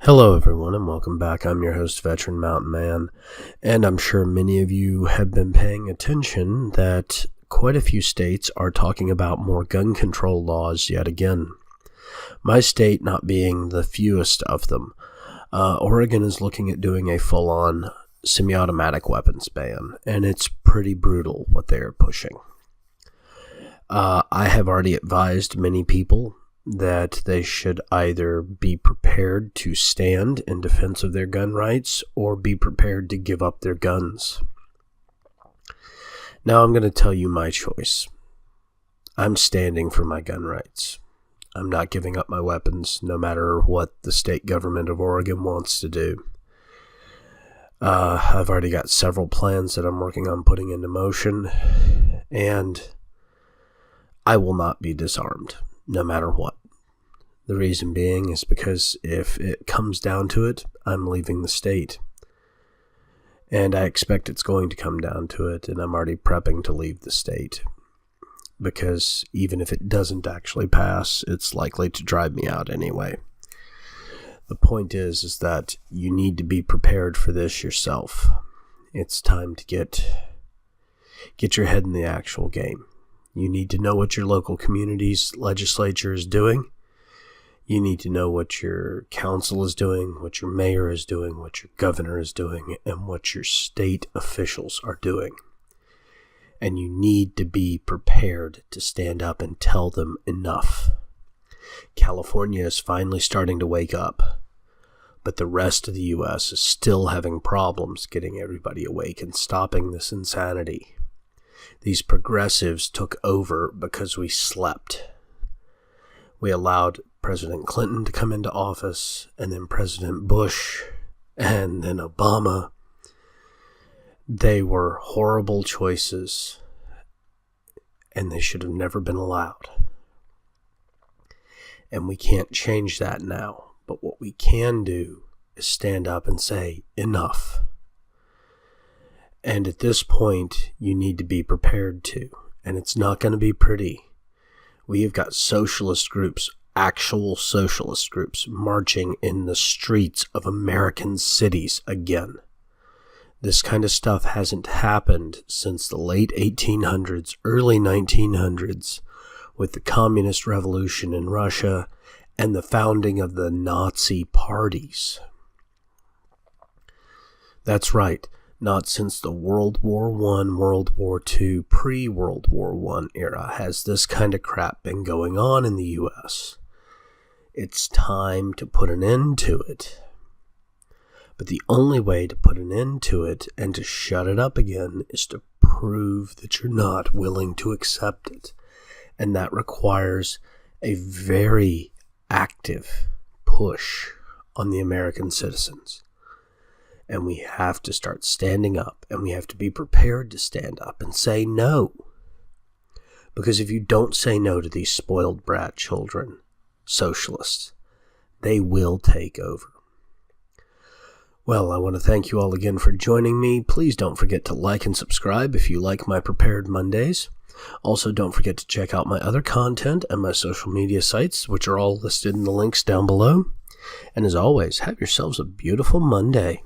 Hello everyone and welcome back. I'm your host, Veteran Mountain Man, and I'm sure many of you have been paying attention that quite a few states are talking about more gun control laws yet again. My state not being the fewest of them. Oregon is looking at doing a full-on semi-automatic weapons ban, and it's pretty brutal what they are pushing. I have already advised many people that they should either be prepared to stand in defense of their gun rights or be prepared to give up their guns. Now I'm going to tell you my choice. I'm standing for my gun rights. I'm not giving up my weapons no matter what the state government of Oregon wants to do. I've already got several plans that I'm working on putting into motion, and I will not be disarmed no matter what. The reason being is because if it comes down to it, I'm leaving the state. And I expect it's going to come down to it, and I'm already prepping to leave the state. Because even if it doesn't actually pass, it's likely to drive me out anyway. The point is that you need to be prepared for this yourself. It's time to get your head in the actual game. You need to know what your local community's legislature is doing. You need to know what your council is doing, what your mayor is doing, what your governor is doing, and what your state officials are doing. And you need to be prepared to stand up and tell them enough. California is finally starting to wake up, but the rest of the U.S. is still having problems getting everybody awake and stopping this insanity. These progressives took over because we slept. We allowed President Clinton to come into office, and then President Bush, and then Obama. They were horrible choices, and they should have never been allowed. And we can't change that now, but what we can do is stand up and say, enough. And at this point, you need to be prepared to, and it's not going to be pretty. We have got socialist groups, actual socialist groups, marching in the streets of American cities again. This kind of stuff hasn't happened since the late 1800s, early 1900s, with the communist revolution in Russia and the founding of the Nazi parties. That's right. Not since the World War I, World War II, pre-World War I era has this kind of crap been going on in the U.S. It's time to put an end to it. But the only way to put an end to it and to shut it up again is to prove that you're not willing to accept it. And that requires a very active push on the American citizens. And we have to start standing up, and we have to be prepared to stand up and say no. Because if you don't say no to these spoiled brat children, socialists, they will take over. Well, I want to thank you all again for joining me. Please don't forget to like and subscribe if you like my Prepared Mondays. Also, don't forget to check out my other content and my social media sites, which are all listed in the links down below. And as always, have yourselves a beautiful Monday.